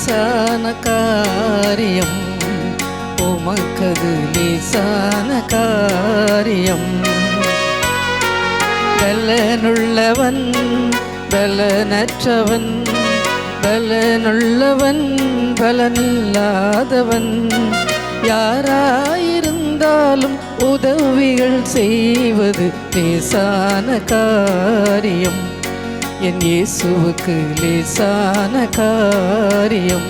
லேசான காரியம், உமக்கது லேசான காரியம். பலனுள்ளவன் பலனற்றவன், பலனுள்ளவன் பலனில்லாதவன், யாராயிருந்தாலும் உதவிகள் செய்வது லேசான காரியம். என் இயேசுவுக்கு லேசான காரியம்.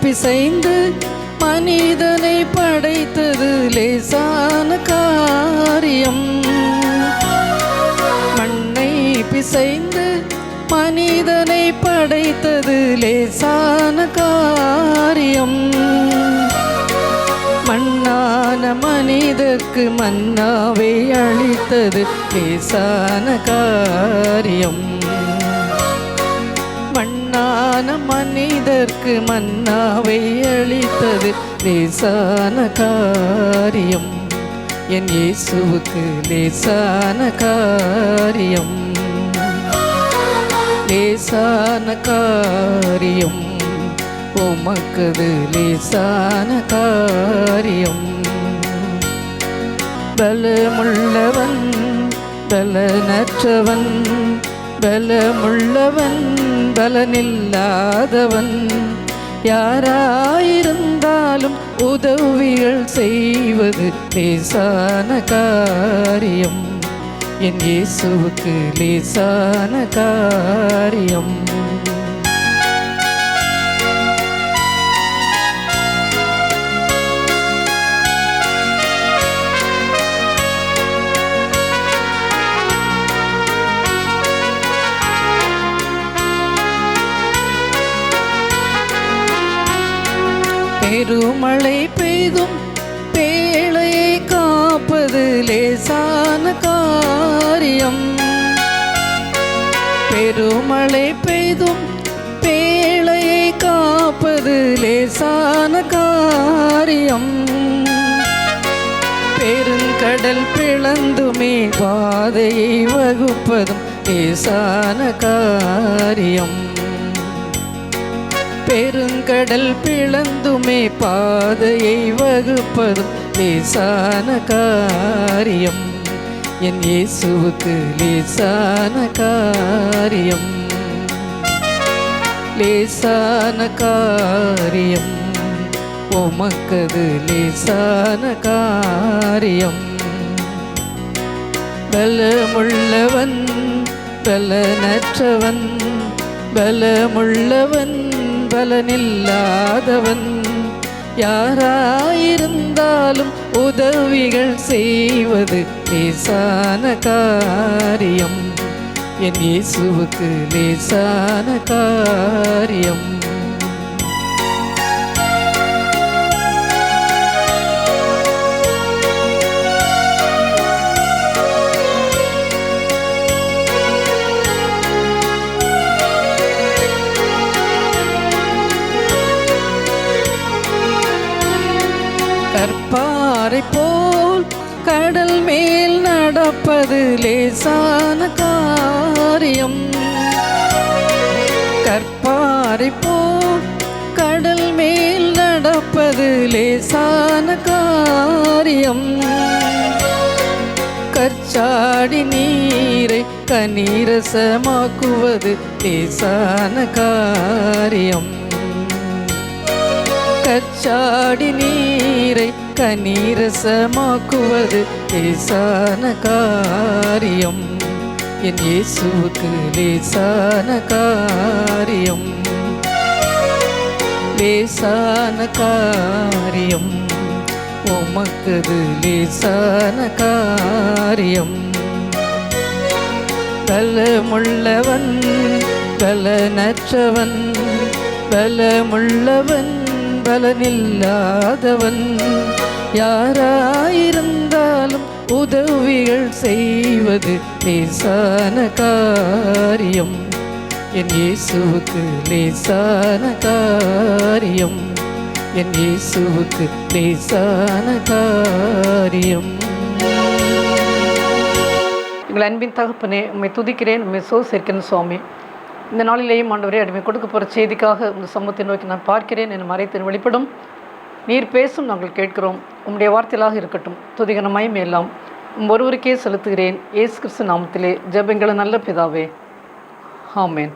பிசைந்து மனிதனை படைத்தது லேசான காரியம். மண்ணை பிசைந்து மனிதனை படைத்தது லேசான காரியம். மண்ணான மனிதர்க்கு மன்னாவை அளித்தது லேசான காரியம். மண்ணான மனிதர்க்கு மன்னாவை அளித்தது லேசான காரியம். என் இயேசுவுக்கு லேசான காரியம். லேசான காரியம், உமக்கது லேசான காரியம். பலமுள்ளவன் பலனற்றவன், பலமுள்ளவன் பலனில்லாதவன், யாராயிருந்தாலும் உதவிகள் செய்வது லேசான காரியம். என் இயேசுவுக்கு லேசான காரியம். பெருமழை பெய்தும் பேழையை காப்பது லேசான காரியம். பெருமழை பெய்தும் பேழையை காப்பது லேசான காரியம். பெருங்கடல் பிளந்துமே பாதையை வகுப்பதும் லேசான காரியம். பெருங்கடல் பிளந்துமே பாதையை வகுப்பதும் லேசான காரியம். என் இயேசுவுக்கு லேசான காரியம். லேசான காரியம், உமக்கது லேசான காரியம். பலமுள்ளவன் பலனற்றவன், பலமுள்ளவன் பலனில்லாதவன், யாராயிருந்தாலும் உதவிகள் செய்வது லேசான காரியம். என் இயேசுவுக்கு லேசான காரியம். கற்பாறை போல் கடல் மேல் நடப்பது லேசான காரியம். கற்பாறை போல் கடல் மேல் நடப்பது லேசான காரியம். கற்சாடி நீரை கனிரசமாக்குவது லேசான காரியம். கற்சாடி நீரை கனிரசமாக்குவது லேசான காரியம். என் இயேசுவுக்கு லேசான காரியம். லேசான காரியம், உமக்கது லேசான காரியம். பலமுள்ளவன் பலனற்றவன் பலமுள்ளவன் பலனில்லாதவன் யாராயிருந்தாலும் உதவிகள் செய்வது லேசான காரியம். என் இயேசுவுக்கு லேசான காரியம். என் இயேசுவுக்கு லேசான காரியம். எங்கள் அன்பின் தகப்பனே, உம்மை துதிக்கிறேன், உம்மை சோசிக்கிறேன் சுவாமி. இந்த நாளிலேயும் ஆண்டவரே அடிமை கொடுக்க போகிற செய்திக்காக இந்த சமூகத்தை நோக்கி நான் பார்க்கிறேன். என் மறைத்தின் வெளிப்படும் நீர் பேசும் நாங்கள் கேட்கிறோம். உம்முடைய வார்த்தைகளாக இருக்கட்டும். துதிகனமாயும் எல்லாம் ஒருவருக்கே செலுத்துகிறேன். இயேசு கிறிஸ்து நாமத்திலே ஜெபங்களை நல்ல பிதாவே, ஆமேன்.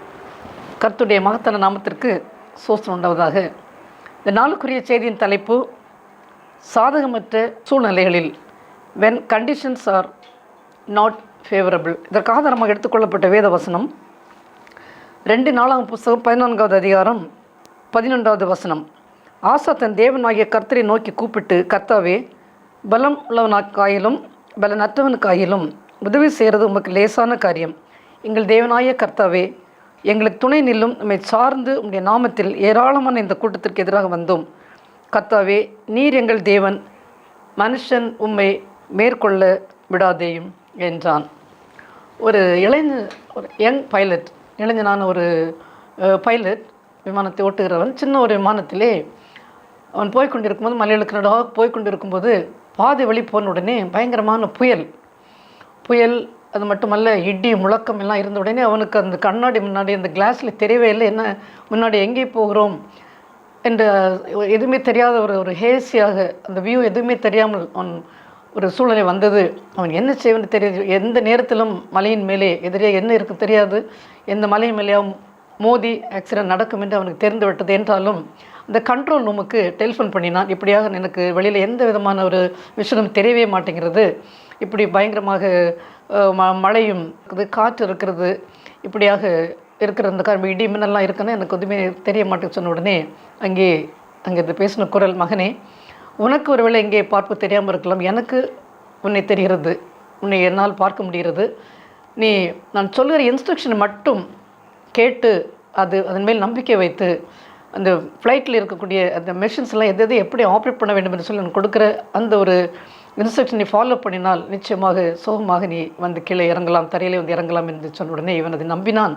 கர்த்தருடைய மகத்தான நாமத்திற்கு சோஸ்திரம் உண்டாவதாக. இந்த நாளுக்குரிய செய்தியின் தலைப்பு சாதகமற்ற சூழ்நிலைகளில், when conditions are not favorable. இதற்கு ஆதாரமாக எடுத்துக்கொள்ளப்பட்ட வேத வசனம் 2 நாளாம் புஸ்தகம் 14வது அதிகாரம் 11வது வசனம். ஆசா தன் தேவனாகிய கர்த்தரை நோக்கி கூப்பிட்டு, கர்த்தாவே, பலம் உள்ளவனுக்காயிலும் பலனற்றவனுக்காயிலும் உதவி செய்கிறது உமக்கு லேசான காரியம். எங்கள் தேவனாகிய கர்த்தாவே, எங்களுக்கு துணை நில்லும். நம்மை சார்ந்து உம்முடைய நாமத்தில் ஏராளமான இந்த கூட்டத்திற்கு எதிராக வந்தோம். கர்த்தாவே, நீர் எங்கள் தேவன், மனுஷன் உம்மை மேற்கொள்ள விடாதேயும் என்றான். ஒரு யங் பைலட், இளைஞனான ஒரு பைலட், விமானத்தை ஓட்டுகிறவன், சின்ன ஒரு விமானத்திலே அவன் போய்கொண்டிருக்கும்போது, மலைகளுக்கு நடுவாக போய்கொண்டிருக்கும்போது பாதி வழி போன உடனே பயங்கரமான புயல், அது மட்டுமல்ல இடி முழக்கம் எல்லாம் இருந்த உடனே அவனுக்கு அந்த கண்ணாடி முன்னாடி அந்த கிளாஸில் தெரியவே இல்லை, என்ன முன்னாடி எங்கே போகிறோம் என்ற எதுவுமே தெரியாத ஒரு ஹேசியாக, அந்த வியூ எதுவுமே தெரியாமல் அவன் ஒரு சூழ்நிலை வந்தது. அவன் என்ன செய்வன்னு தெரியாது. எந்த நேரத்திலும் மலையின் மேலே எதிரே என்ன இருக்கு தெரியாது, எந்த மலையின் மேலேயும் மோதி ஆக்சிடென்ட் நடக்கும் என்று அவனுக்கு தெரிந்து விட்டது. என்றாலும் அந்த கண்ட்ரோல் ரூமுக்கு டெலிஃபோன் பண்ணினான். இப்படியாக எனக்கு வெளியில் எந்த விதமான ஒரு விஷயம் தெரியவே மாட்டேங்கிறது, இப்படி பயங்கரமாக மழையும் காற்று இருக்கிறது, இப்படியாக இருக்கிற அந்த இடி மின்னெல்லாம் இருக்குன்னு எனக்கு எதுவுமே தெரிய மாட்டேன்னு சொன்ன உடனே அங்கே பேசின குரல், மகனே, உனக்கு ஒருவேளை இங்கே பார்ப்பு தெரியாமல் இருக்கலாம், எனக்கு உன்னை தெரிகிறது, உன்னை என்னால் பார்க்க முடிகிறது. நீ நான் சொல்கிற இன்ஸ்ட்ரக்ஷனை மட்டும் கேட்டு அதன் மேல் நம்பிக்கை வைத்து அந்த ஃப்ளைட்டில் இருக்கக்கூடிய அந்த மெஷின்ஸ்லாம் எது எப்படி ஆப்ரேட் பண்ண வேண்டும் என்று சொல்லி நான் கொடுக்குற அந்த ஒரு இன்ஸ்ட்ரக்ஷனை ஃபாலோ பண்ணினால் நிச்சயமாக சோகமாக நீ வந்து கீழே இறங்கலாம், தரையிலே வந்து இறங்கலாம் என்று சொன்ன உடனே இவன் அதை நம்பினான்.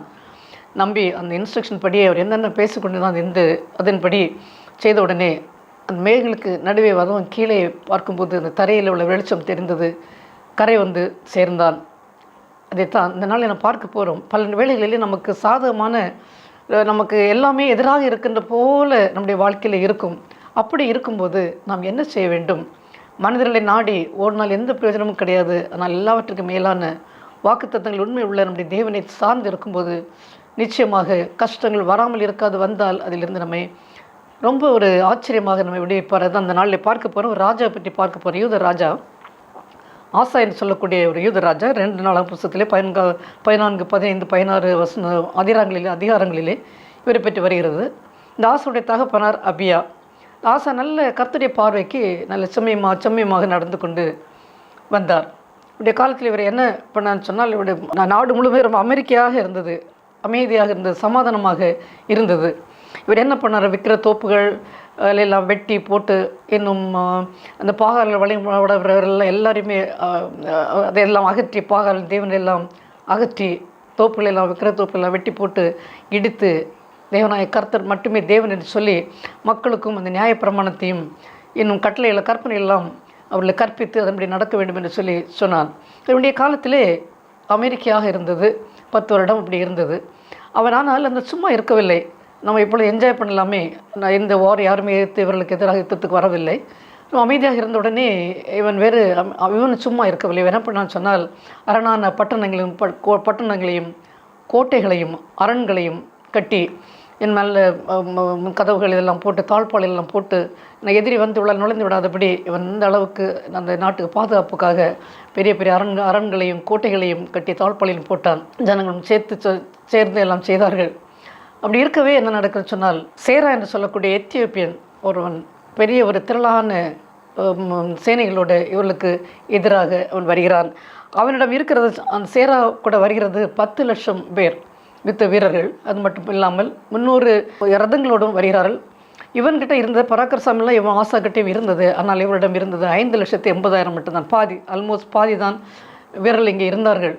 நம்பி அந்த இன்ஸ்ட்ரக்ஷன் படியே அவர் என்னென்ன பேசிக்கொண்டுதான் அதன்படி செய்த உடனே அந்த மேகங்களுக்கு நடுவே வரவும் கீழே பார்க்கும்போது அந்த தரையில் உள்ள வெளிச்சம் தெரிந்தது. கரை வந்து சேர்ந்தான். அதைத்தான் இந்த நாள் நான் பார்க்க போகிறோம். பல வேளைகளிலே நமக்கு சாதகமான, நமக்கு எல்லாமே எதிராக இருக்கின்ற போல நம்முடைய வாழ்க்கையில் இருக்கும். அப்படி இருக்கும்போது நாம் என்ன செய்ய வேண்டும்? மனிதர்களை நாடி ஓடினால் எந்த பிரயோஜனமும் கிடையாது. ஆனால் எல்லாவற்றுக்கும் மேலான வாக்குத்தத்தங்கள் உண்மை உள்ள நம்முடைய தேவனை சார்ந்து இருக்கும்போது நிச்சயமாக கஷ்டங்கள் வராமல் இருக்காது. வந்தால் அதிலிருந்து நம்மை ரொம்ப ஒரு ஆச்சரியமாக நம்ம விடுவிப்பார். தான் அந்த நாளில் பார்க்க போகிறோம். ஒரு ராஜாவை பற்றி பார்க்க போகிறோம். யூத ராஜா ஆசா என்று சொல்லக்கூடிய ஒரு யூத ராஜா. 2 நாளாம் புஸ்தகத்திலே 14, 15, 16 அதிகாரங்களிலே இவரை பற்றி வருகிறது. இந்த ஆசாவுடைய தகப்பனார் அபியா. ஆசா நல்ல கர்த்தருடைய பார்வைக்கு நல்ல செம்மையமாக நடந்து கொண்டு வந்தார். இவருடைய காலத்தில் இவர் என்ன பண்ணான்னு சொன்னால், இவருடைய நாடு முழுவதும் ரொம்ப அமைதியாக இருந்தது, சமாதானமாக இருந்தது. இவர் என்ன பண்ணார்? விற்கிற தோப்புகள் எல்லாம் வெட்டி போட்டு, இன்னும் அந்த பாகால் வழிபடுறவர்கள் எல்லாருமே அதையெல்லாம் அகற்றி, பாகால் தேவன் எல்லாம் அகற்றி, தோப்புகள் எல்லாம் விற்கிற தோப்புகளெல்லாம் வெட்டி போட்டு இடித்து, தேவனாய கர்த்தர் மட்டுமே தேவன் என்று சொல்லி மக்களுக்கும் அந்த நியாயப்பிரமாணத்தையும் இன்னும் கட்டளையில் கற்பனை எல்லாம் அவர்களை கற்பித்து அதன்படி நடக்க வேண்டும் என்று சொல்லி சொன்னான். இவனுடைய காலத்திலே அமெரிக்கையாக இருந்தது, 10 வருடம் இப்படி இருந்தது. அவன் ஆனால் அந்த சும்மா இருக்கவில்லை. நம்ம இப்பொழுது என்ஜாய் பண்ணலாமே, நான் இந்த வார் யாருமே இவர்களுக்கு எதிராக யுத்தத்துக்கு வரவில்லை. அமைதியாக இருந்த உடனே இவன் சும்மா இருக்கவில்லை. என்ன பண்ணான்னு சொன்னால், அரணான பட்டணங்களையும் கோட்டைகளையும் அரண்களையும் கட்டி, என் மேலே கதவுகள் இதெல்லாம் போட்டு, தாழ்பால் எல்லாம் போட்டு, நான் எதிரி வந்து நுழைந்து விடாதபடி இவன் இந்த அளவுக்கு அந்த நாட்டுக்கு பாதுகாப்புக்காக பெரிய பெரிய அரண்களையும் கோட்டைகளையும் கட்டி தாழ்பாலையும் போட்டான். ஜனங்களும் சேர்ந்து எல்லாம் செய்தார்கள். அப்படி இருக்கவே என்ன நடக்குன்னு சொன்னால், சேரா என்று சொல்லக்கூடிய எத்தியோப்பியன் ஒருவன் பெரிய ஒரு திரளான சேனைகளோடு இவர்களுக்கு எதிராக அவன் வருகிறான். அவனிடம் இருக்கிறது, அந்த சேரா கூட வருகிறது 10 லட்சம் பேர். யுத்த வீரர்கள். அது மட்டும் இல்லாமல் 300 ரதங்களோடும் வருகிறார்கள். இவன்கிட்ட இருந்த பராக்கிரசாமிலாம் இவன் ஆசா கிட்டேயும் இருந்தது. ஆனால் இவரிடம் இருந்தது 5,80,000 மட்டும்தான். பாதி, ஆல்மோஸ்ட் பாதி தான் வீரர்கள் இங்கே இருந்தார்கள்.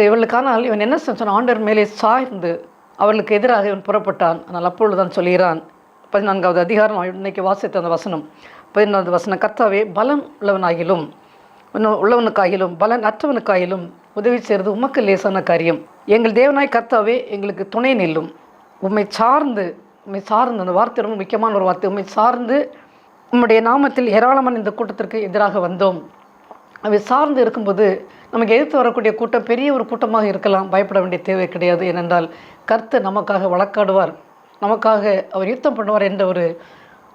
இவளுக்கானால் இவன் என்ன செஞ்சான், ஆண்டவர் மேலே சாய்ந்து அவர்களுக்கு எதிராக இவன் புறப்பட்டான். ஆனால் அப்பொழுது தான் சொல்கிறான், 14வது அதிகாரம் இன்னைக்கு வாசித்த அந்த வசனம், 14வது வசனம், கர்த்தாவே பலன் உள்ளவனுக்காயிலும் பலன் அற்றவனுக்காயிலும் உதவி செய்கிறது உமக்கு லேசான காரியம். எங்கள் தேவனாய் கர்த்தாவே எங்களுக்கு துணை நில்லும். உம்மை சார்ந்து அந்த வார்த்தை ரொம்ப முக்கியமான ஒரு வார்த்தை. உம்மை சார்ந்து உம்முடைய நாமத்தில் ஏராளமான இந்த கூட்டத்திற்கு எதிராக வந்தோம். அவை சார்ந்து இருக்கும்போது நமக்கு எதிர்த்து வரக்கூடிய கூட்டம் பெரிய ஒரு கூட்டமாக இருக்கலாம், பயப்பட வேண்டிய தேவை கிடையாது. ஏனென்றால் கர்த்தர் நமக்காக வழக்காடுவார், நமக்காக அவர் யுத்தம் பண்ணுவார் என்ற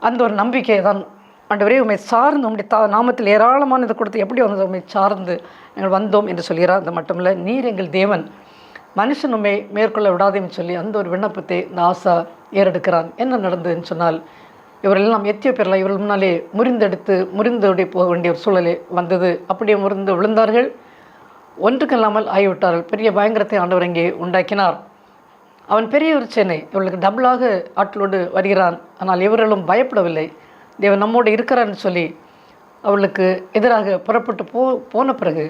அந்த ஒரு நம்பிக்கை தான். ஆண்டவரே உம்மை சார்ந்து உம்முடைய நாமத்தில் ஏராளமான இந்த கூட்டத்தை எப்படி வந்தது, உம்மை சார்ந்து நாங்கள் வந்தோம் என்று சொல்கிறார். அது மட்டும் இல்லை, நீர் எங்கள் தேவன், மனுஷன் உண்மை மேற்கொள்ள விடாதேன்னு சொல்லி அந்த ஒரு விண்ணப்பத்தை இந்த ஆசா ஏறெடுக்கிறான். என்ன நடந்ததுன்னு சொன்னால், இவரெல்லாம் எத்தியோப்பியர்கள் இவர்கள் முன்னாலே முறிந்தோடி போக வேண்டிய ஒரு சூழலே வந்தது. அப்படியே முறிந்து விழுந்தார்கள், ஒன்றுக்கல்லாமல் ஆகிவிட்டார்கள். பெரிய பயங்கரத்தை ஆண்டவர் இங்கே உண்டாக்கினார். அவன் பெரிய ஒரு சேனை, இவர்களுக்கு டபுளாக ஆட்களோடு வருகிறான். ஆனால் இவர்களும் பயப்படவில்லை. தேவன் நம்மோடு இருக்கிறான்னு சொல்லி அவளுக்கு எதிராக புறப்பட்டு போன பிறகு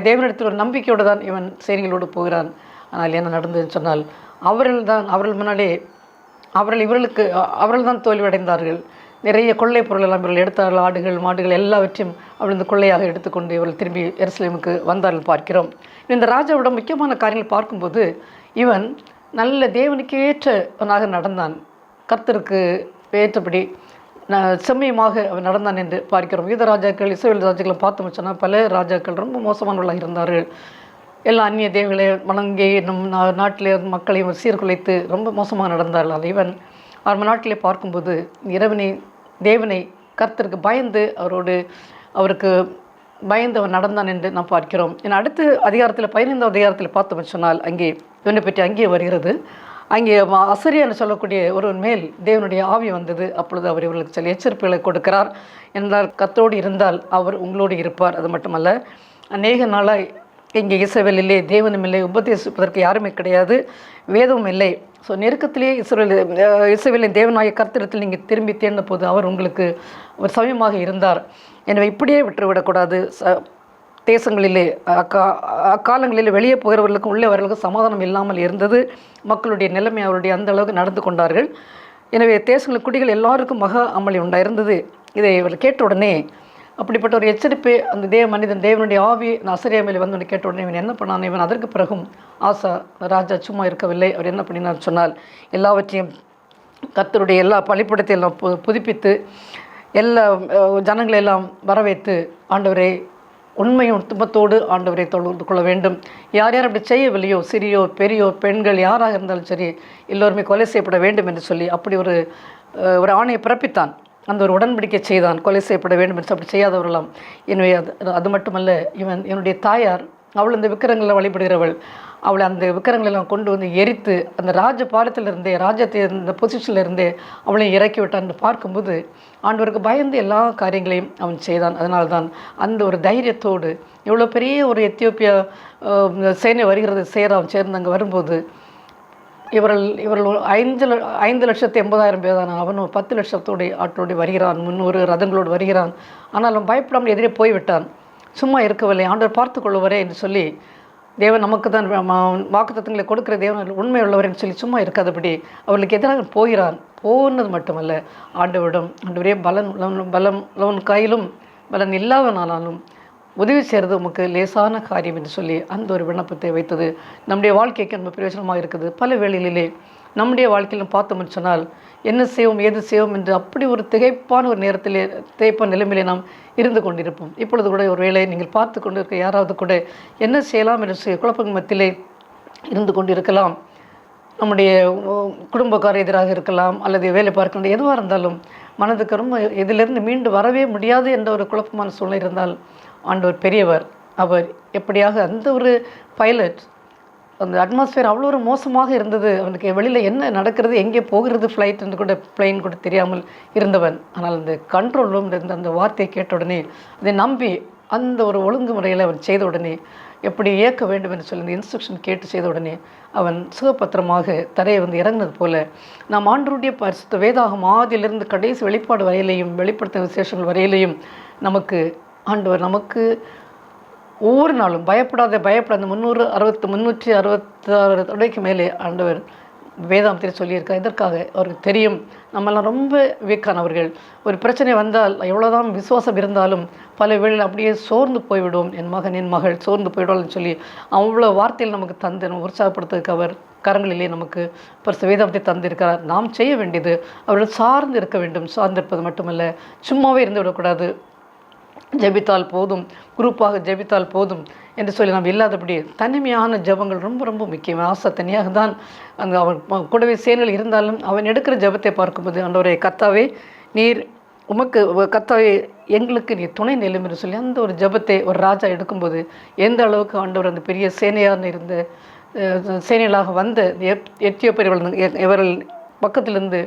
தேவனிடத்தில் ஒரு நம்பிக்கையோடு தான் இவன் சேனைகளோடு போகிறான். ஆனால் என்ன நடந்ததுன்னு சொன்னால், அவர்கள் முன்னாலே அவர்கள் தான் தோல்வியடைந்தார்கள். நிறைய கொள்ளை பொருள் எல்லாம் இவர்கள் எடுத்தார்கள். ஆடுகள், மாடுகள் எல்லாவற்றையும் அவர்கள் இந்த கொள்ளையாக எடுத்துக்கொண்டு இவர்கள் திரும்பி எருசலேமுக்கு வந்தார்கள் பார்க்கிறோம். இந்த ராஜாவோட முக்கியமான காரியங்கள் பார்க்கும்போது இவன் நல்ல தேவனுக்கேற்றவனாக நடந்தான், கர்த்தருக்கு ஏற்றபடி செம்மையமாக அவன் நடந்தான் என்று பார்க்கிறோம். யூத ராஜாக்கள், இஸ்ரவேல் ராஜாக்களை பார்த்தோம்னு சொன்னால் பல ராஜாக்கள் ரொம்ப மோசமானவர்களாக இருந்தார்கள். எல்லா அந்நிய தேவங்களை வணங்கி நம் நாட்டிலே மக்களையும் சீர்குலைத்து ரொம்ப மோசமாக நடந்தார்கள். அதை இவன் நம்ம நாட்டிலே பார்க்கும்போது தேவனை கர்த்தருக்கு பயந்து அவருக்கு பயந்து அவன் நடந்தான் என்று நாம் பார்க்கிறோம். ஏன்னா அடுத்த அதிகாரத்தில் 15வது அதிகாரத்தில் பார்த்தோம்னு சொன்னால் அங்கே இவனை பற்றி அங்கே வருகிறது. அங்கே அசரியான்னு சொல்லக்கூடிய ஒருவன் மேல் தேவனுடைய ஆவி வந்தது. அப்பொழுது அவர் இவர்களுக்கு சில எச்சரிப்புகளை கொடுக்கிறார். என்றால் கர்த்தரோடு இருந்தால் அவர் உங்களோடு இருப்பார். அது மட்டுமல்ல, அநேக நாளாய் இங்கே இஸ்ரவேலிலே தேவனும் இல்லை, உபதேசிப்பதற்கு யாருமே கிடையாது, வேதமும் இல்லை. ஸோ நெருக்கத்திலே இஸ்ரவேலின் தேவனாய கர்த்தரிடத்தில் நீங்கள் திரும்பி தேர்ந்த போது அவர் உங்களுக்கு ஒரு சமயமாக இருந்தார். எனவே இப்படியே விட்டுவிடக்கூடாது. தேசங்களிலே அக்காலங்களிலே வெளியே போகிறவர்களுக்கும் உள்ளே வரவர்களுக்கும் சமாதானம் இல்லாமல் இருந்தது. மக்களுடைய நிலைமை அவருடைய அந்த அளவுக்கு நடந்து கொண்டார்கள். எனவே தேசங்களின் குடிகள் எல்லாருக்கும் மகா அமளி உண்டாயிருந்தது. இதை இவர் கேட்ட உடனே அப்படிப்பட்ட ஒரு எச்சரிப்பை அந்த தேவனுடைய ஆவி அசரியா மேலே வந்து கேட்ட உடனே இவன் என்ன பண்ணான், இவன் அதற்கு பிறகும் ஆசா ராஜா சும்மா இருக்கவில்லை. அவர் என்ன பண்ணினார் சொன்னால், எல்லாவற்றையும் கர்த்தருடைய எல்லா பலிப்படத்தை எல்லாம் புதுப்பித்து எல்லா ஜனங்களை எல்லாம் வரவைத்து, ஆண்டவரை உண்மையும் துன்பத்தோடு ஆண்டவரை தொழுது கொள்ள வேண்டும், யார் அப்படி செய்யவில்லையோ, சிறியோர் பெரியோர் பெண்கள் யாராக இருந்தாலும் சரி எல்லோருமே கொலை செய்யப்பட வேண்டும் என்று சொல்லி அப்படி ஒரு ஆணையை பிறப்பித்தான். அந்த ஒரு உடன்படிக்கை செய்தான், கொலை செய்யப்பட வேண்டும் என்று அப்படி செய்யாதவர்களாம். எனவே அது மட்டுமல்ல, என்னுடைய தாயார் அவள் இந்த விக்கிரங்களில் வழிபடுகிறவள், அவளை அந்த விக்கிரங்களெல்லாம் கொண்டு வந்து எரித்து அந்த ராஜபாரத்திலிருந்தே ராஜ்யத்தை இந்த பொசிஷனில் இருந்தே அவளை இறக்கி விட்டான். பார்க்கும்போது ஆண்டவருக்கு பயந்து எல்லா காரியங்களையும் அவன் செய்தான். அதனால்தான் அந்த ஒரு தைரியத்தோடு இவ்வளோ பெரிய ஒரு எத்தியோப்பியா சேனை வருகிறது அவன் சேர்ந்து அங்கே வரும்போது இவர்கள் 5,80,000 பேர் தான். அவனும் 10 லட்சத்தோடு ஆட்டோடு வருகிறான், 300 ரதங்களோடு வருகிறான். ஆனாலும் பயப்படாமல் எதிரே போய்விட்டான், சும்மா இருக்கவில்லை. ஆண்டவர் பார்த்து கொள்ளுவரே என்று சொல்லி, தேவன் நமக்கு தான் வாக்குத்தத்தங்களை கொடுக்கிற தேவன் உண்மை உள்ளவர் என்று சொல்லி சும்மா இருக்காதபடி அவர்களுக்கு எதிராக போகிறான். போனது மட்டுமல்ல, ஆண்டவரே பலம் உள்ளவன் கையிலும் பலன் இல்லாதனாலும் உதவி செய்கிறது உமக்கு லேசான காரியம் என்று சொல்லி அந்த ஒரு விண்ணப்பத்தை வைத்தது நம்முடைய வாழ்க்கைக்கு நம்ம பிரயோஜனமாக இருக்குது. பல வேளைகளிலே நம்முடைய வாழ்க்கையிலும் பார்த்தோம்னு சொன்னால் என்ன செய்வோம் ஏது செய்வோம் என்று அப்படி ஒரு திகைப்பான ஒரு நேரத்திலே திகைப்பான நிலைமையிலே நாம் இருந்து கொண்டிருப்போம். இப்பொழுது கூட ஒரு வேளை நீங்கள் பார்த்து கொண்டு இருக்க யாராவது கூட என்ன செய்யலாம் என்று குழப்பங்கள் மத்தியிலே இருந்து கொண்டு இருக்கலாம். நம்முடைய குடும்பக்காரர் எதிராக இருக்கலாம், அல்லது வேலை பார்க்க எதுவாக இருந்தாலும் மனதுக்கு ரொம்ப இதிலிருந்து மீண்டு வரவே முடியாது என்ற ஒரு குழப்பமான சூழ்நிலை இருந்தால், ஆண்டவர் பெரியவர். அவர் எப்படியாக அந்த ஒரு பைலட், அந்த அட்மாஸ்பியர் அவ்வளோ ஒரு மோசமாக இருந்தது. அவனுக்கு வெளியில் என்ன நடக்கிறது, எங்கே போகிறது ஃப்ளைட் என்று கூட பிளைன் கூட தெரியாமல் இருந்தவன். ஆனால் அந்த கண்ட்ரோல் ரூம் இருந்த அந்த வார்த்தையை கேட்ட உடனே அதை நம்பி அந்த ஒரு ஒழுங்குமுறையில் அவன் செய்த உடனே எப்படி இயக்க வேண்டும் என்று சொல்லி இந்த இன்ஸ்ட்ரக்ஷன் கேட்டு செய்த உடனே அவன் சுகபத்திரமாக தரையை வந்து இறங்கினது போல நாம் ஆண்டவருடைய பரிசுத்த வேதாகம் ஆதியிலிருந்து கடைசி வெளிப்பாடு வரையிலையும் வெளிப்படுத்தின விசேஷங்கள் வரையிலையும் நமக்கு ஆண்டவர் நமக்கு ஒவ்வொரு நாளும் பயப்படாத 366 தடைக்கு மேலே ஆண்டவர் வேதாந்தத்தில் சொல்லியிருக்கார். இதற்காக அவருக்கு தெரியும் நம்மெல்லாம் ரொம்ப வீக்கானவர்கள். ஒரு பிரச்சனை வந்தால் எவ்வளோதான் விசுவாசம் இருந்தாலும் பல வேளையில் அப்படியே சோர்ந்து போய்விடுவோம். என் மகன் என் மகள் சோர்ந்து போய்விடுவாள்னு சொல்லி அவ்வளோ வார்த்தையில் நமக்கு தந்து நம்ம உற்சாகப்படுத்துறதுக்கு அவர் கரங்களிலே நமக்கு பரிசுத்த வேதாந்தத்தை தந்திருக்கிறார். நாம் செய்ய வேண்டியது அவர்கள் சார்ந்து இருக்க வேண்டும். சார்ந்திருப்பது மட்டுமல்ல, சும்மாவே இருந்து விடக்கூடாது. ஜெபித்தால் போதும், குரூப்பாக ஜெபித்தால் போதும் என்று சொல்லி நாம் இல்லாதபடி தனிமையான ஜெபங்கள் ரொம்ப ரொம்ப முக்கியம். ஆசை தனியாக தான் அந்த அவன் கூடவே சேனல் இருந்தாலும் அவன் எடுக்கிற ஜெபத்தை பார்க்கும்போது ஆண்டவரே கர்த்தாவே நீர் உமக்கு கர்த்தாவே எங்களுக்கு நீ துணை நிலும் என்று சொல்லி அந்த ஒரு ஜெபத்தை ஒரு ராஜா எடுக்கும்போது எந்த அளவுக்கு ஆண்டவர் அந்த பெரிய சேனையாக இருந்த சேனைகளாக வந்த எத்தியோப்பியர்கள் இவர்கள் பக்கத்திலிருந்து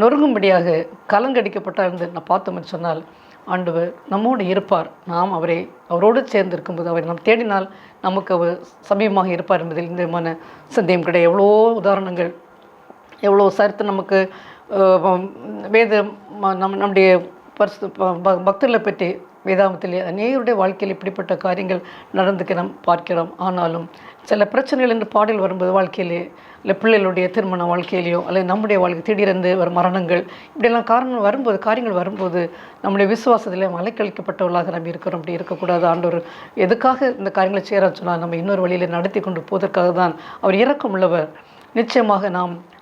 நொறுங்கும்படியாக கலங்கடிக்கப்பட்டால் இருந்து நான் பார்த்தோம்னு சொன்னால் ஆண்டவர் நம்மோடு இருப்பார். நாம் அவரோடு சேர்ந்து இருக்கும்போது அவரை நாம் தேடினால் நமக்கு அவர் சமீபமாக இருப்பார் என்பதில் இந்த விதமான சந்தேகம் கிடையாது. எவ்வளோ உதாரணங்கள், எவ்வளோ சரித்திரம் நமக்கு நம்முடைய பக்தர்களை பற்றி வேதாமத்திலே அநேகருடைய வாழ்க்கையில் இப்படிப்பட்ட காரியங்கள் நடந்துக்க நாம் பார்க்கிறோம். ஆனாலும் சில பிரச்சனைகள் என்று பாடல் வரும்போது வாழ்க்கையிலே இல்லை பிள்ளைகளுடைய திருமண வாழ்க்கையிலையோ அல்லது நம்முடைய வாழ்க்கை திடீரென்று வரும் மரணங்கள் இப்படியெல்லாம் காரியங்கள் வரும்போது நம்முடைய விசுவாசத்தில் அலைக்கழிக்கப்பட்டவர்களாக நம்ம இருக்கிறோம். அப்படி இருக்கக்கூடாது. ஆண்டவர் எதுக்காக இந்த காரியங்களை செய்கிறான்னு சொன்னால் நம்ம இன்னொரு வழியில் நடத்தி கொண்டு போவதற்காக தான். அவர் இரக்கம் உள்ளவர். நிச்சயமாக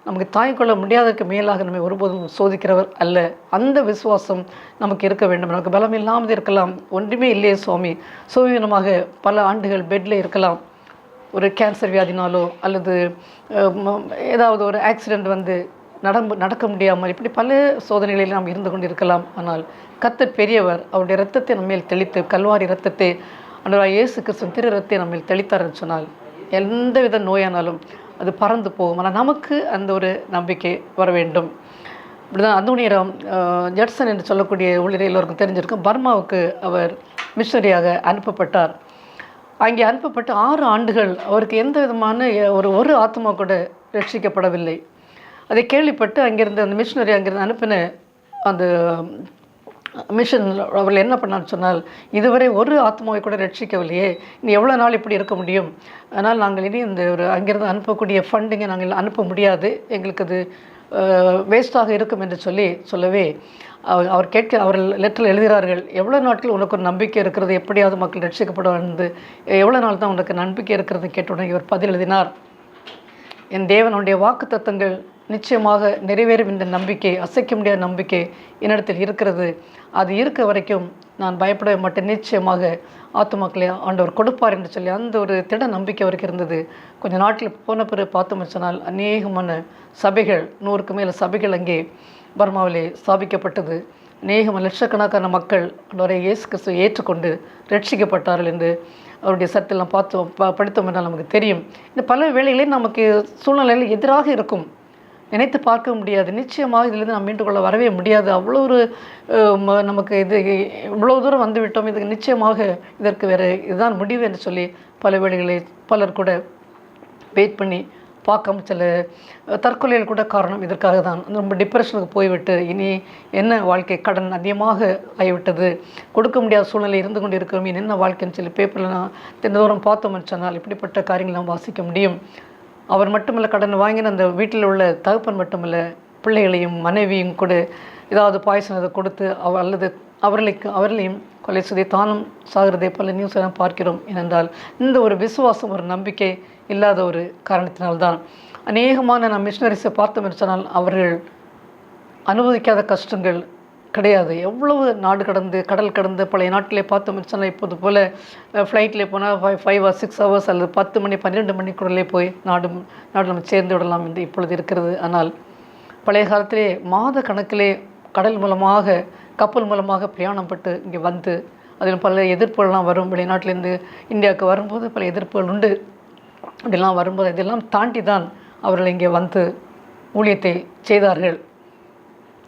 நமக்கு தாய்க்கொள்ள முடியாததுக்கு மேலாக நம்மை ஒருபோதும் சோதிக்கிறவர் அல்ல. அந்த விசுவாசம் நமக்கு இருக்க வேண்டும். நமக்கு பலம் இல்லாமல் இருக்கலாம், ஒன்றுமே இல்லையே சுவாமி, சுவீனமாக பல ஆண்டுகள் பெட்டில் இருக்கலாம், ஒரு கேன்சர் வியாதினாலோ அல்லது ஏதாவது ஒரு ஆக்சிடெண்ட் வந்து நடக்க முடியாமல் இப்படி பல சோதனைகளில் நாம் இருந்து கொண்டு இருக்கலாம். ஆனால் கர்த்தர் பெரியவர். அவருடைய இரத்தத்தை நம்மேல் தெளித்து, கல்வாரி இரத்தத்தை ஆண்டவராகிய இயேசு கிறிஸ்துவின் திரு இரத்தத்தை நம்மேல் தெளித்தார்னு சொன்னால் எந்தவித நோயானாலும் அது பறந்து போகும். ஆனால் நமக்கு அந்த ஒரு நம்பிக்கை வர வேண்டும். இப்படி தான் அந்தோனியராம் ஜட்சன் என்று சொல்லக்கூடிய ஊழியர் எல்லோருக்கும் தெரிஞ்சிருக்கும். பர்மாவுக்கு அவர் மிஷனரியாக அனுப்பப்பட்டார். அங்கே அனுப்பப்பட்டு 6 ஆண்டுகள் அவருக்கு எந்த விதமான ஒரு ஆத்மா கூட ரட்சிக்கப்படவில்லை. அதை கேள்விப்பட்டு அங்கிருந்து அந்த மிஷனரி அங்கிருந்து அனுப்பின அந்த மிஷன் அவர்கள் என்ன பண்ணான்னு சொன்னால், இதுவரை ஒரு ஆத்மாவை கூட ரட்சிக்கவில்லையே, இனி எவ்வளோ நாள் இப்படி இருக்க முடியும்? அதனால் நாங்கள் இனி இந்த ஒரு அங்கிருந்து அனுப்பக்கூடிய ஃபண்டிங்கை நாங்கள் அனுப்ப முடியாது, எங்களுக்கு அது வேஸ்ட்டாக இருக்கும் என்று சொல்லவே அவர் லெட்டரில் எழுதுகிறார்கள், எவ்வளோ நாட்கள் உனக்கு ஒரு நம்பிக்கை இருக்கிறது, எப்படியாவது மக்கள் ரட்சிக்கப்பட வந்து எவ்வளோ நாள் தான் உனக்கு நம்பிக்கை இருக்கிறது கேட்டுடன் இவர் பதில் எழுதினார். என் தேவனுடைய வாக்கு தத்தங்கள் நிச்சயமாக நிறைவேறும் இந்த நம்பிக்கை, அசைக்க முடியாத நம்பிக்கை என்னிடத்தில் இருக்கிறது. அது இருக்க வரைக்கும் நான் பயப்படவே மாட்டேன். நிச்சயமாக ஆத்துமாக்களை ஆண்டவர் கொடுப்பார் என்று சொல்லி அந்த ஒரு திட நம்பிக்கை அவருக்கு இருந்தது. கொஞ்சம் நாட்டில் போன பிறகு பார்த்தோம்னு சொன்னால் அநேகமான சபைகள், 100க்கு மேலே சபைகள் அங்கே பர்மாவிலே ஸ்தாபிக்கப்பட்டது. அநேகமான லட்சக்கணக்கான மக்கள் ஆண்டவரை இயேசு கிறிஸ்துவை ஏற்றுக்கொண்டு ரட்சிக்கப்பட்டார்கள் என்று அவருடைய சட்டெல்லாம் படித்தோம் என்றால் நமக்கு தெரியும். இந்த பல வேளைகளில் நமக்கு சூழ்நிலையில் எதிராக இருக்கும், நினைத்து பார்க்க முடியாது. நிச்சயமாக இதிலிருந்து நாம் மீண்டு கொள்ள வரவே முடியாது. அவ்வளோ ஒரு நமக்கு இவ்வளோ தூரம் வந்துவிட்டோம், இதுக்கு நிச்சயமாக இதற்கு வேறு இதுதான் முடிவு என்று சொல்லி பல வேளைகளில் பலர் கூட வெயிட் பண்ணி பார்க்காம சில தற்கொலைகள் கூட காரணம் இதற்காக தான். ரொம்ப டிப்ரெஷனுக்கு போய்விட்டு இனி என்ன வாழ்க்கை, கடன் அதிகமாக ஆகிவிட்டது, கொடுக்க முடியாத சூழ்நிலை இருந்து கொண்டு இருக்கிறோம், இனி என்ன வாழ்க்கைன்னு சொல்லி பேப்பரில் நான் தினந்தோறும் பார்த்தோம்னு சொன்னால் இப்படிப்பட்ட காரியங்கள் நாம் வாசிக்க முடியும். அவர் மட்டுமல்ல, கடன் வாங்கின அந்த வீட்டில் உள்ள தகப்பன் மட்டுமல்ல, பிள்ளைகளையும் மனைவியும் கூட ஏதாவது பாய்சன் அதை கொடுத்து அல்லது அவர்களையும் கொலை செய்து தானும் சாகிறதை பல நியூஸ் எல்லாம் பார்க்கிறோம். ஏனென்றால் இந்த ஒரு விசுவாசம், ஒரு நம்பிக்கை இல்லாத ஒரு காரணத்தினால்தான். அநேகமான நாம் மிஷனரிஸை பார்த்தோம் என்று சொன்னால் அவர்கள் அனுபவிக்காத கஷ்டங்கள் கிடையாது. எவ்வளவு நாடு கடந்து கடல் கடந்து பழைய நாட்டிலே பார்த்தோம் என்று சொன்னால் இப்போது போல் ஃப்ளைட்டில் போனால் 5 or 6 hours அல்லது 10 மணி 12 மணிக்குள்ளே போய் நாடு நம்ம சேர்ந்து விடலாம் என்று இப்பொழுது இருக்கிறது. ஆனால் பழைய காலத்திலே மாத கணக்கிலே கடல் மூலமாக கப்பல் மூலமாக பிரயாணம் பட்டு இங்கே வந்து அதில் பல எதிர்ப்புகள்லாம் வரும். வெளிநாட்டிலேருந்து இந்தியாவுக்கு வரும்போது பல எதிர்ப்புகள் உண்டு. அப்படிலாம் வரும்போது இதெல்லாம் தாண்டி தான் அவர்கள் இங்கே வந்து ஊழியத்தை செய்தார்கள்.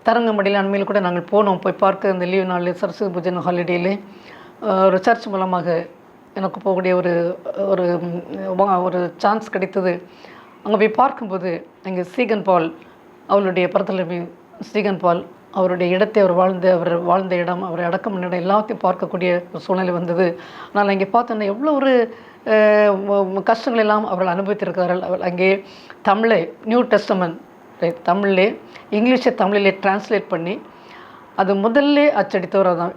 தரங்கம்படியில் அண்மையில் கூட நாங்கள் போனோம், போய் பார்க்க இந்த லீவ் நாளில் சரஸ்வதி பூஜை ஹாலிடேயில் ஒரு சர்ச் மூலமாக எனக்கு போகக்கூடிய ஒரு ஒரு ஒரு சான்ஸ் கிடைத்தது. அங்கே போய் பார்க்கும்போது அங்கே ஸ்டீகன் பால் அவருடைய படத்தில் ஸ்டீகன் பால் அவருடைய இடத்தை அவர் வாழ்ந்த இடம், அவரை அடக்கம் பண்ண இடம் எல்லாத்தையும் பார்க்கக்கூடிய ஒரு சூழ்நிலை வந்தது. ஆனால் அங்கே பார்த்தோன்னா எவ்வளோ ஒரு கஷ்டங்கள் எல்லாம் அவர்கள் அனுபவித்திருக்கிறார்கள். அவர் அங்கே தமிழை நியூ டெஸ்டமெண்ட் தமிழ்லே இங்கிலீஷை தமிழிலே டிரான்ஸ்லேட் பண்ணி அது முதல்ல அச்சடித்தவர் தான்.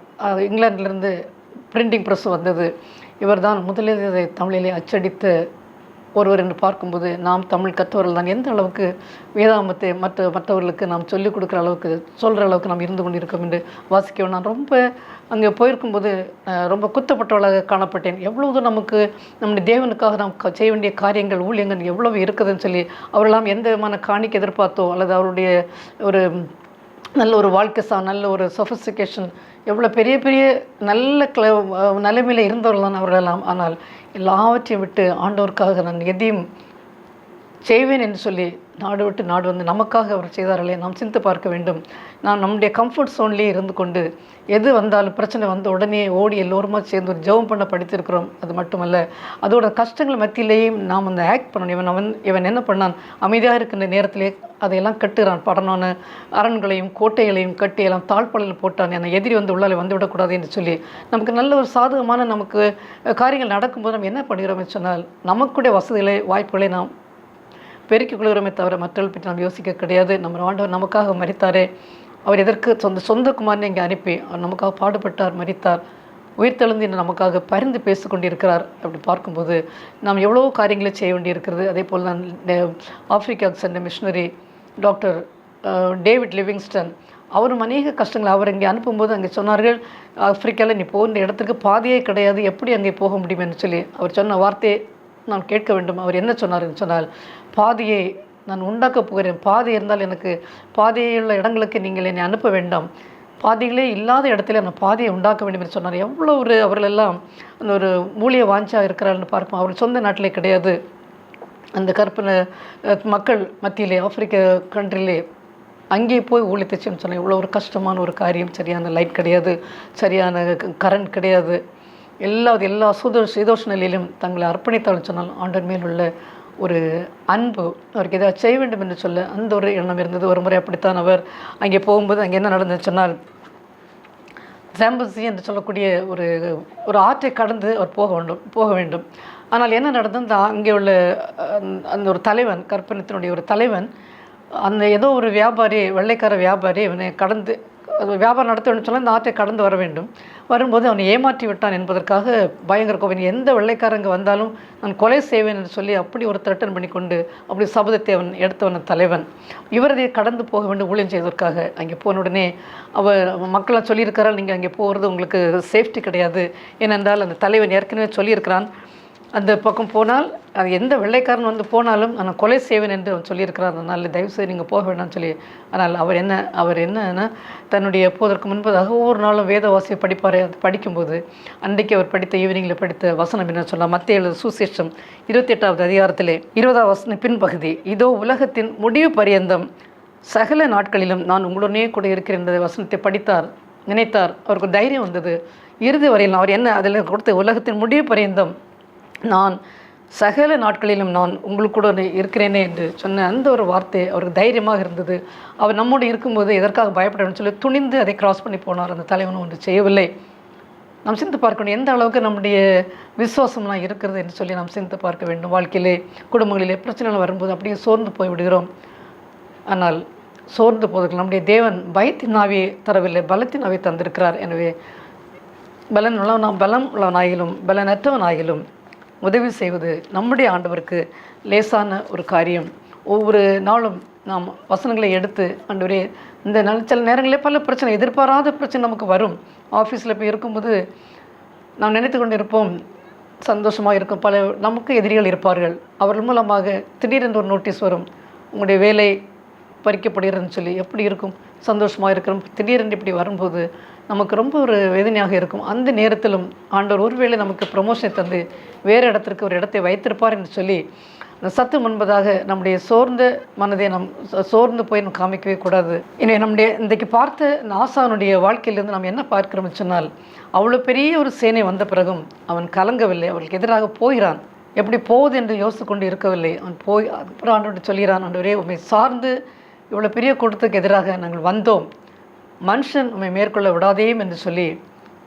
இங்கிலாந்திலிருந்து பிரிண்டிங் ப்ரெஸ் வந்தது. இவர் தான் முதலில் இதை தமிழிலே அச்சடித்த ஒருவர் என்று பார்க்கும்போது நாம் தமிழ் கற்றவர்கள் தான். எந்த அளவுக்கு வேதாமத்தை மற்றவர்களுக்கு நாம் சொல்லிக் கொடுக்குற அளவுக்கு சொல்கிற அளவுக்கு நாம் இருந்து கொண்டிருக்கோம் என்று வாசிக்கவும் நான் ரொம்ப அங்கே போயிருக்கும்போது ரொம்ப குத்தப்பட்டவளாக காணப்பட்டேன். எவ்வளவு நமக்கு நம்முடைய தேவனுக்காக நாம் செய்ய வேண்டிய காரியங்கள் ஊழியங்கள் எவ்வளவு இருக்குதுன்னு சொல்லி அவரெல்லாம் எந்த விதமான காணிக்கை எதிர்பார்த்தோ அல்லது அவருடைய ஒரு நல்ல ஒரு வாழ்க்கை நல்ல ஒரு சொஃபிஸ்டிகேஷன் எவ்வளோ பெரிய பெரிய நல்ல நிலைமையில் இருந்தவர்கள் தான் அவர்களெல்லாம். ஆனால் எல்லாவற்றையும் விட்டு ஆண்டவருக்காக நான் எதையும் செய்வேன் என்று சொல்லி நாடு விட்டு நாடு வந்து நமக்காக அவர் செய்தார்களே நாம் சிந்தித்து பார்க்க வேண்டும். நாம் நம்முடைய கம்ஃபர்ட் ஜோன்லேயே இருந்து கொண்டு எது வந்தாலும் பிரச்சனை வந்த உடனே ஓடி எல்லோருமா சேர்ந்து ஒரு ஜெபம் பண்ண படித்திருக்கிறோம். அது மட்டுமல்ல, அதோட கஷ்டங்கள் மத்தியிலேயும் நாம் அந்த ஆக்ட் பண்ணணும். இவன் என்ன பண்ணான், அமைதியாக இருக்கின்ற நேரத்திலே அதையெல்லாம் கட்டுறான். படனான அரண்களையும் கோட்டைகளையும் கட்டி எல்லாம் தாழ்பாளையில் போட்டான். என்னை எதிரி வந்து உள்ளாலே வந்துவிடக்கூடாது என்று சொல்லி நமக்கு நல்ல ஒரு சாதகமான நமக்கு காரியங்கள் நடக்கும்போது நம்ம என்ன பண்ணுகிறோம் என்று சொன்னால் நமக்குடைய வசதிகளை வாய்ப்புகளை நாம் பெருக்கிக் கொள்கிறோமே தவிர மற்றவர்கள் பற்றி நாம் யோசிக்க கிடையாது. நம்ம ஆண்டவர் நமக்காக மரித்தாரே, அவர் எதற்கு சொந்த குமாரனை இங்கே அனுப்பி அவர் நமக்காக பாடுபட்டார், மரித்தார், உயிர்த்தெழுந்து இன்னும் நமக்காக பரிந்து பேசி கொண்டிருக்கிறார். அப்படி பார்க்கும்போது நாம் எவ்வளோ காரியங்களை செய்ய வேண்டியிருக்கிறது. அதே போல் நான் ஆப்பிரிக்காவுக்கு சென்ற மிஷினரி டாக்டர் டேவிட் லிவிங்ஸ்டன் அவரும் அநேக கஷ்டங்கள் அவர் இங்கே அனுப்பும்போது அங்கே சொன்னார்கள், ஆப்பிரிக்காவில் நீ போகிற இடத்துக்கு பாதையே கிடையாது, எப்படி அங்கே போக முடியுமென்னு சொல்லி அவர் சொன்ன வார்த்தையை நான் கேட்க வேண்டும். அவர் என்ன சொன்னார்ன்னு சொன்னால், பாதையை நான் உண்டாக்க போகிறேன், பாதை இருந்தால் எனக்கு பாதையுள்ள இடங்களுக்கு நீங்கள் என்னை அனுப்ப வேண்டாம், பாதைகளே இல்லாத இடத்துல அந்த பாதையை உண்டாக்க வேண்டும் என்று சொன்னார். எவ்வளோ ஒரு அவர்களெல்லாம் அந்த ஒரு மூலிய வாஞ்சா இருக்கிறார்னு பார்ப்போம். அவர் சொந்த நாட்டிலே கிடையாது, அந்த கற்பனை மக்கள் மத்தியிலே ஆப்பிரிக்க கண்ட்ரிலே அங்கே போய் ஊழியத்தைச்சுன்னு சொன்னால் எவ்வளோ ஒரு கஷ்டமான ஒரு காரியம். சரியான லைட் கிடையாது, சரியான கரண்ட் கிடையாது. எல்லா சீதோஷ நிலையிலும் தங்களை அர்ப்பணித்தாலும் சொன்னால் ஆண்டவர் மேல் உள்ள ஒரு அன்பு, அவருக்கு ஏதாவது செய்ய வேண்டும் என்று சொல்ல அந்த ஒரு எண்ணம் இருந்தது. ஒரு முறை அப்படித்தான் அவர் அங்கே போகும்போது அங்கே என்ன நடந்ததுன்னு சொன்னால், ஜாம்பசி என்று சொல்லக்கூடிய ஒரு ஆற்றை கடந்து அவர் போக வேண்டும். ஆனால் என்ன நடந்தது, அங்கே உள்ள அந்த ஒரு தலைவன், கற்பனத்தினுடைய ஒரு தலைவன், அந்த ஏதோ ஒரு வியாபாரி, வெள்ளைக்கார வியாபாரி இவனை கடந்து வியாபாரம் நடத்த வேண்டும் சொன்னால் இந்த ஆற்றை கடந்து வர வேண்டும். வரும்போது அவனை ஏமாற்றி விட்டான் என்பதற்காக பயங்கர கோவம், எந்த வெள்ளைக்காரங்க வந்தாலும் நான் கொலை செய்வேன் என்று சொல்லி அப்படி ஒரு த்ரெட்டன் பண்ணி கொண்டு அப்படி சபதத்தை அவன் எடுத்தவன் தலைவன். இவரதை கடந்து போக வேண்டும் ஊழியம் செய்வதற்காக. அங்கே போன உடனே மக்களாக சொல்லியிருக்கிறாள், நீங்கள் அங்கே போகிறது உங்களுக்கு சேஃப்டி கிடையாது, ஏனென்றால் அந்த தலைவன் ஏற்கனவே சொல்லியிருக்கிறான், அந்த பக்கம் போனால் அது எந்த வெள்ளைக்காரன் வந்து போனாலும் நான் கொலை செய்வேன் என்று அவன் சொல்லியிருக்கிறார், அதனால் தயவுசெய்து நீங்கள் போக வேண்டாம்னு சொல்லி. ஆனால் அவர் என்னன்னா தன்னுடைய போவதற்கு முன்பதாக ஒவ்வொரு நாளும் வேதவாசியை படிப்பார். அது படிக்கும்போது அன்றைக்கு அவர் படித்த ஈவினிங்கில் படித்த வசனம் என்ன சொன்னால், மத்தேயு எழுதின சுவிசேஷம் 28வது அதிகாரத்திலே 20வது வசனம் பின்பகுதி, இதோ உலகத்தின் முடிவு பரியந்தம் சகல நாட்களிலும் நான் உங்களுடனே கூட இருக்கிறேன் என்ற வசனத்தை படித்தார், நினைத்தார். அவருக்கு தைரியம் வந்தது. இறுதி வரையில் அவர் என்ன அதில் கொடுத்த உலகத்தின் முடிவு பரியந்தம் நான் சகல நாட்களிலும் நான் உங்களுக்கு கூட இருக்கிறேனே என்று சொன்ன அந்த ஒரு வார்த்தை அவருக்கு தைரியமாக இருந்தது. அவர் நம்மோடு இருக்கும்போது எதற்காக பயப்படணும்னு சொல்லி துணிந்து அதை கிராஸ் பண்ணி போனார். அந்த தலைவனும் ஒன்று செய்யவில்லை. நாம் சிந்தித்து பார்க்கணும் எந்த அளவுக்கு நம்முடைய விசுவாசம்லாம் இருக்கிறது என்று சொல்லி நாம் சிந்தித்து பார்க்க வேண்டும். வாழ்க்கையிலே குடும்பங்களிலே பிரச்சனைகள் வரும்போது அப்படியே சோர்ந்து போய் விடுகிறோம். ஆனால் சோர்ந்து போவதற்கு நம்முடைய தேவன் பயத்தின் ஆவியை தரவில்லை, பலத்தின் ஆவியை தந்திருக்கிறார். எனவே பலம் உள்ளவனாயிலும் பலனற்றவனாயிலும் உதவி செய்வது நம்முடைய ஆண்டவருக்கு லேசான ஒரு காரியம். ஒவ்வொரு நாளும் நாம் வசனங்களை எடுத்து, ஆண்டவரே இந்த சில நேரங்களிலே பல பிரச்சனை, எதிர்பாராத பிரச்சனை நமக்கு வரும். ஆஃபீஸில் போய் இருக்கும்போது நாம் நினைத்து கொண்டு இருப்போம், சந்தோஷமாக இருக்கும், பல நமக்கு எதிரிகள் இருப்பார்கள். அவர்கள் மூலமாக திடீரென்று ஒரு நோட்டீஸ் வரும், உங்களுடைய வேலை பறிக்கப்படுகிறதுன்னு சொல்லி. எப்படி இருக்கும், சந்தோஷமாக இருக்கிறோம், திடீரென்று இப்படி வரும்போது நமக்கு ரொம்ப ஒரு வேதனையாக இருக்கும். அந்த நேரத்திலும் ஆண்டவர் ஒருவேளை நமக்கு ப்ரமோஷனை தந்து வேறு இடத்திற்கு ஒரு இடத்தை வைத்திருப்பார் என்று சொல்லி அந்த சத்து முன்பதாக நம்முடைய சோர்ந்த மனதை சோர்ந்து போய் நம்ம காமிக்கவே கூடாது. இனி நம்முடைய இன்றைக்கு பார்த்த இந்த ஆசானுடைய வாழ்க்கையிலிருந்து நம்ம என்ன பார்க்கிறோம்னு சொன்னால், அவ்வளோ பெரிய ஒரு சேனை வந்த பிறகும் அவன் கலங்கவில்லை, அவளுக்கு எதிராக போகிறான். எப்படி போகுது என்று யோசித்து கொண்டு இருக்கவில்லை. அவன் போய் அதுக்கப்புறம் ஆண்டவர்கிட்ட சொல்கிறான், ஆண்டவரே உண்மை சார்ந்து இவ்வளோ பெரிய கூட்டத்துக்கு எதிராக நாங்கள் வந்தோம், மனுஷன் உண்மை மேற்கொள்ள விடாதேயும் என்று சொல்லி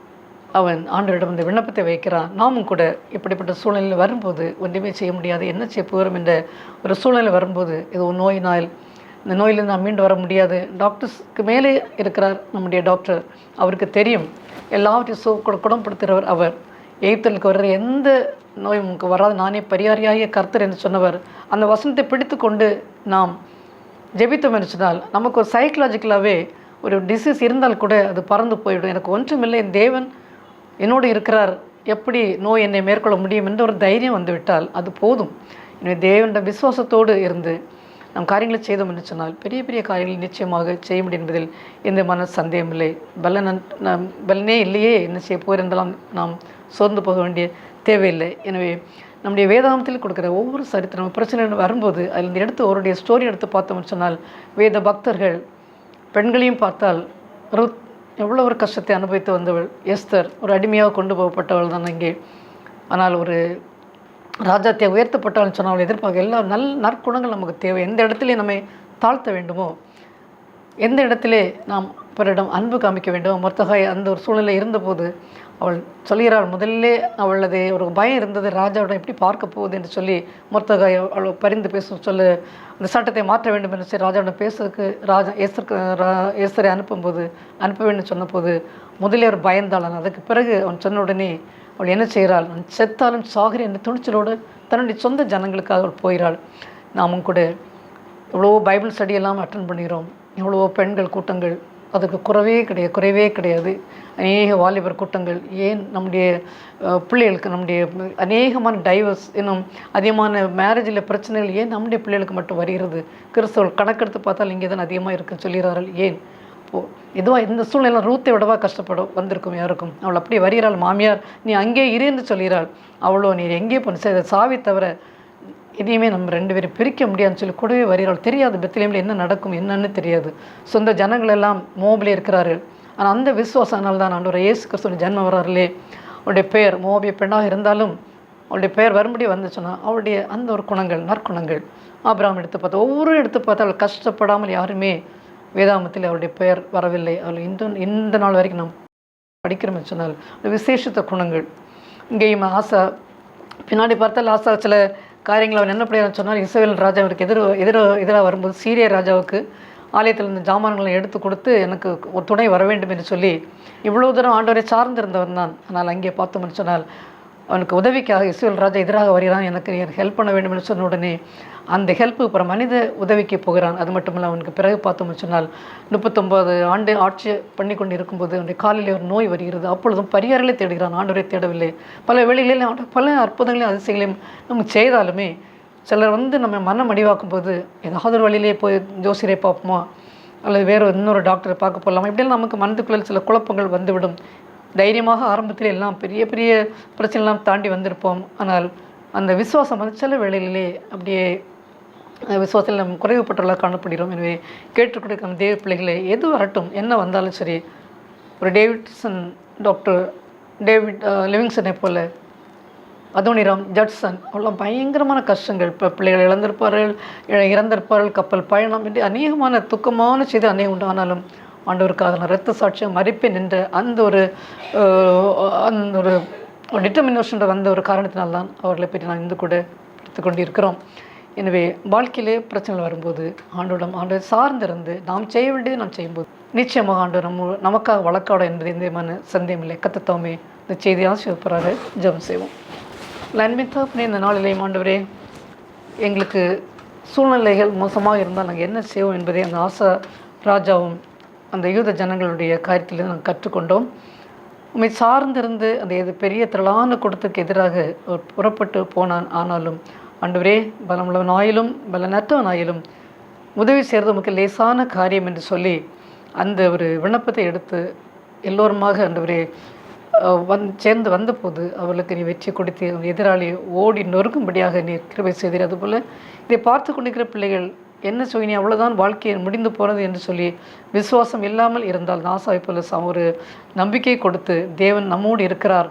அவன் ஆண்டவரிடம் இந்த விண்ணப்பத்தை வைக்கிறான். நாமும் கூட இப்படிப்பட்ட சூழ்நிலையில் வரும்போது ஒன்றுமே செய்ய முடியாது, என்ன செய்ய போகிறோம் என்ற ஒரு சூழ்நிலை வரும்போது, இது ஒரு நோயினால் இந்த நோயிலிருந்து நாம் மீண்டு வர முடியாது. டாக்டர்ஸ்க்கு மேலே இருக்கிறார் நம்முடைய டாக்டர், அவருக்கு தெரியும் எல்லாவற்றையும் குணப்படுத்துகிறவர் அவர். எய்த்தலுக்கு வர்ற எந்த நோய் உங்களுக்கு வராது, நானே பரிகாரியாகிய கர்த்தர் என்று சொன்னவர். அந்த வசனத்தை பிடித்து கொண்டு நாம் ஜெபித்தோம் என்று சொன்னால் நமக்கு ஒரு சைக்கலாஜிக்கலாகவே ஒரு டிசீஸ் இருந்தால் கூட அது பறந்து போய்விடும். எனக்கு ஒன்றுமில்லை, என் தேவன் என்னோடு இருக்கிறார், எப்படி நோய் என்னை மேற்கொள்ள முடியும் என்ற ஒரு தைரியம் வந்துவிட்டால் அது போதும். எனவே தேவனுடைய விசுவாசத்தோடு இருந்து நம் காரியங்களை செய்தோம் என்று சொன்னால் பெரிய பெரிய காரியங்கள் நிச்சயமாக செய்ய முடியும் என்பதில் எந்த மன சந்தேகமில்லை. பலனே இல்லையே, என்ன செய்ய போகிறதெல்லாம் நாம் சோர்ந்து போக வேண்டிய தேவையில்லை. எனவே நம்முடைய வேதாந்தத்தில் கொடுக்குற ஒவ்வொரு சரித்திரம் பிரச்சனைகள் வரும்போது அதில் எடுத்து அவருடைய ஸ்டோரி எடுத்து பார்த்தோம்னு சொன்னால், வேத பக்தர்கள் பெண்களையும் பார்த்தால் ருத் எவ்வளோ ஒரு கஷ்டத்தை அனுபவித்து வந்தவள், எஸ்தர் ஒரு அடிமையாக கொண்டு போகப்பட்டவள் தான் இங்கே. ஆனால் ஒரு ராஜாத்தை உயர்த்தப்பட்டவள் சொன்னால் எதிர்பார்க்க எல்லா நற்குணங்கள் நமக்கு தேவை. எந்த இடத்துல நம்மை தாழ்த்த வேண்டுமோ, எந்த இடத்திலே நாம் பிறரிடம் அன்பு காமிக்க வேண்டுமோ, மொர்தெகாய் அந்த ஒரு சூழ்நிலை இருந்தபோது அவள் சொல்கிறாள், முதல்ல அவளது ஒரு பயம் இருந்தது, ராஜாவிடம் எப்படி பார்க்க போகுது என்று சொல்லி மொர்தெகாய் அவள் பரிந்து சொல்ல அந்த சட்டத்தை மாற்ற வேண்டும் என்று சொல்லி ராஜாவிடம் பேசுறதுக்கு எஸ்தரை அனுப்ப வேண்டும் சொன்னபோது முதலே ஒரு பயந்தாளன். அதுக்கு பிறகு அவன் சொன்ன உடனே அவள் என்ன செய்கிறாள், நான் செத்தாலும் சாகிறேன் என்ற துணிச்சலோடு தன்னுடைய சொந்த ஜனங்களுக்காக அவள் போகிறாள். நாமும் கூட எவ்வளவோ பைபிள் ஸ்டடியெல்லாம் அட்டன் பண்ணுகிறோம், எவ்வளவோ பெண்கள் கூட்டங்கள், அதுக்கு குறைவே கிடையாது. அநேக வாலிபர் கூட்டங்கள், ஏன் நம்முடைய பிள்ளைகளுக்கு, நம்முடைய அநேகமான டைவர்ஸ் இன்னும் அதிகமான மேரேஜில் பிரச்சனைகள் ஏன் நம்முடைய பிள்ளைகளுக்கு மட்டும் வருகிறது? கிறிஸ்தவர்கள் கணக்கெடுத்து பார்த்தால் இங்கே தான் அதிகமாக இருக்குன்னு சொல்கிறார்கள். ஏன் இப்போது இதுவாக இந்த சூழ்நிலை ரூத்தை விடவா கஷ்டப்படும் வந்திருக்கும் யாருக்கும்? அவள் அப்படியே வருகிறாள், மாமியார் நீ அங்கே இருந்து சொல்கிறாள், அவ்வளோ நீ எங்கே போன சாவி தவிர இனியுமே நம்ம ரெண்டு பேரும் பிரிக்க முடியாதுன்னு சொல்லி கூடவே வருகிறாள். தெரியாது பெத்லகேமில் என்ன நடக்கும் என்னன்னு தெரியாது. சொந்த ஜனங்கள் எல்லாம் மோபிலே இருக்கிறார்கள். ஆனால் அந்த விசுவாசனால் தான் ஆண்டவர் இயேசு கிறிஸ்துவின் ஜன்மம் வரார்களே, அவருடைய பெயர் மோபிய பெண்ணாக இருந்தாலும் அவளுடைய பெயர் வரும்படி வந்துச்சுன்னா அவளுடைய அந்த ஒரு குணங்கள் நற்குணங்கள் ஆபிரகாம் எடுத்து பார்த்தா ஒவ்வொரு எடுத்து பார்த்தா அவள் கஷ்டப்படாமல் யாருமே வேதாமத்தில் அவளுடைய பெயர் வரவில்லை. அவள் இந்த நாள் வரைக்கும் நாம் படிக்கிறோம்னு சொன்னால் விசேஷத்த குணங்கள். இங்கேயும் ஆசா பின்னாடி பார்த்தால் ஆசா சில காரியங்கள் அவன் என்ன பண்ணியான்னு சொன்னால், இஸ்ரவேல் ராஜாவிற்கு எதிராக வரும்போது சீரிய ராஜாவுக்கு ஆலயத்தில் இருந்த ஜாமான்களை எடுத்து கொடுத்து எனக்கு ஒரு துணை வர வேண்டும் என்று சொல்லி இவ்வளோ தூரம் ஆண்டவரை சார்ந்திருந்தவன் தான். ஆனால் அங்கே பார்த்தோம்னு சொன்னால் அவனுக்கு உதவிக்காக இஸ்ரவேல் ராஜா எதிராக வருகிறான், எனக்கு ஹெல்ப் பண்ண வேண்டும் என்று சொன்ன உடனே அந்த ஹெல்ப்பு அப்புறம் மனித உதவிக்கு போகிறான். அது மட்டும் இல்லை, அவனுக்கு பிறகு பார்த்தோம்னு சொன்னால் 39 ஆண்டு ஆட்சி பண்ணி கொண்டு இருக்கும்போது அவனுடைய காலிலே ஒரு நோய் வருகிறது. அப்பொழுதும் பரிகாரங்களை தேடுகிறான், ஆண்டவரை தேடவில்லை. பல வேளைகளில் பல அற்புதங்களையும் அதிசயங்களையும் நமக்கு செய்தாலுமே சிலர் நம்ம மனம் அடிவாக்கும் போது ஏதாவது ஒரு வழியிலே போய் ஜோசியரை பார்ப்போமா அல்லது வேறு இன்னொரு டாக்டரை பார்க்க போகலாமா, இப்படியெல்லாம் நமக்கு மனதுக்குள்ள சில குழப்பங்கள் வந்துவிடும். தைரியமாக ஆரம்பத்தில் எல்லாம் பெரிய பெரிய பிரச்சனைலாம் தாண்டி வந்திருப்போம். ஆனால் அந்த விசுவாசம் சில வேளைகளிலே அப்படியே விசுவாசத்தில் நம்ம குறைவுபட்டுள்ளதாக காணப்படுகிறோம். எனவே கேட்டுக்கொடுக்க தேவ பிள்ளைகளை எது வரட்டும் என்ன வந்தாலும் சரி, ஒரு டாக்டர் டேவிட் லிவிங்ஸ்டனை போல், அதோனிராம் ஜட்சன் அவ்வளோ பயங்கரமான கஷ்டங்கள், இப்போ பிள்ளைகள் இறந்திருப்பார்கள், கப்பல் பயணம் என்று அநேகமான துக்கமான செய்தி அநேகம் உண்டு. ஆனாலும் ஆண்டவருக்காக நான் இரத்த சாட்சியம் மறிப்பேன் என்ற அந்த ஒரு டிட்டர்மினேஷன் வந்த ஒரு காரணத்தினால்தான் அவர்களை பற்றி நான் கூட எடுத்து கொண்டு இருக்கிறோம். எனவே வாழ்க்கையிலே பிரச்சனைகள் வரும்போது ஆண்டவர் சார்ந்திருந்து நாம் செய்ய வேண்டியது நாம் செய்யும்போது நிச்சயமாக ஆண்டவர் நமக்காக வழக்காட என்பது எந்த சந்தேகமில்லை. கத்தத்தாமே இந்த செய்தி ஆசிரியப்பாரு ஜெபம் செய்வோம். அன்பின் இந்த நாளிலேயும் ஆண்டவரே, எங்களுக்கு சூழ்நிலைகள் மோசமாக இருந்தால் நாங்கள் என்ன செய்வோம் என்பதை அந்த ஆசா ராஜாவும் அந்த யூத ஜனங்களுடைய காரியத்தில் நாங்கள் கற்றுக்கொண்டோம். உண்மை சார்ந்திருந்து அந்த பெரிய திரளான கூட்டத்துக்கு எதிராக புறப்பட்டு போனான். ஆனாலும் ஆண்டவரே, பலமுள்ளவனாயிலும் பலனற்றவனாயிலும் உதவி செய்கிறது நமக்கு லேசான காரியம் என்று சொல்லி அந்த ஒரு விண்ணப்பத்தை எடுத்து எல்லோருமாக ஆண்டவரே சேர்ந்து வந்தபோது அவர்களுக்கு நீ வெற்றி கொடுத்து எதிராளி ஓடி நொறுக்கும்படியாக நீ கிருபை செய்தீர். அதுபோல் இதை பார்த்து கொண்டிருக்கிற பிள்ளைகள் என்ன சொல்லி அவ்வளோதான் வாழ்க்கையை முடிந்து போகிறது என்று சொல்லி விசுவாசம் இல்லாமல் இருந்தால் நாசாவை போல ஒரு நம்பிக்கை கொடுத்து தேவன் நம்மோடு இருக்கிறார்,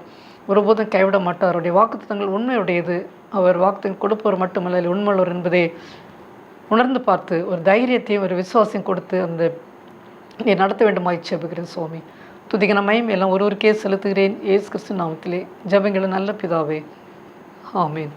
ஒருபோதும் கைவிட மாட்டார், அவருடைய வாக்குத்தத்தங்கள் உண்மையுடையது, அவர் வாக்குத்தங்கள் கொடுப்பவர் மட்டுமல்ல உண்மையுள்ளவர் என்பதை உணர்ந்து பார்த்து ஒரு தைரியத்தையும் ஒரு விசுவாசம் கொடுத்து அந்த நீ நடத்த வேண்டுமாய் ஜெபிக்கிறேன் சுவாமி. துதிகன மகிமை எல்லாம் ஒருவருக்கே செலுத்துகிறேன் இயேசு கிறிஸ்து நாமத்திலே. ஜெபங்களை நல்ல பிதாவே, ஆமீன்.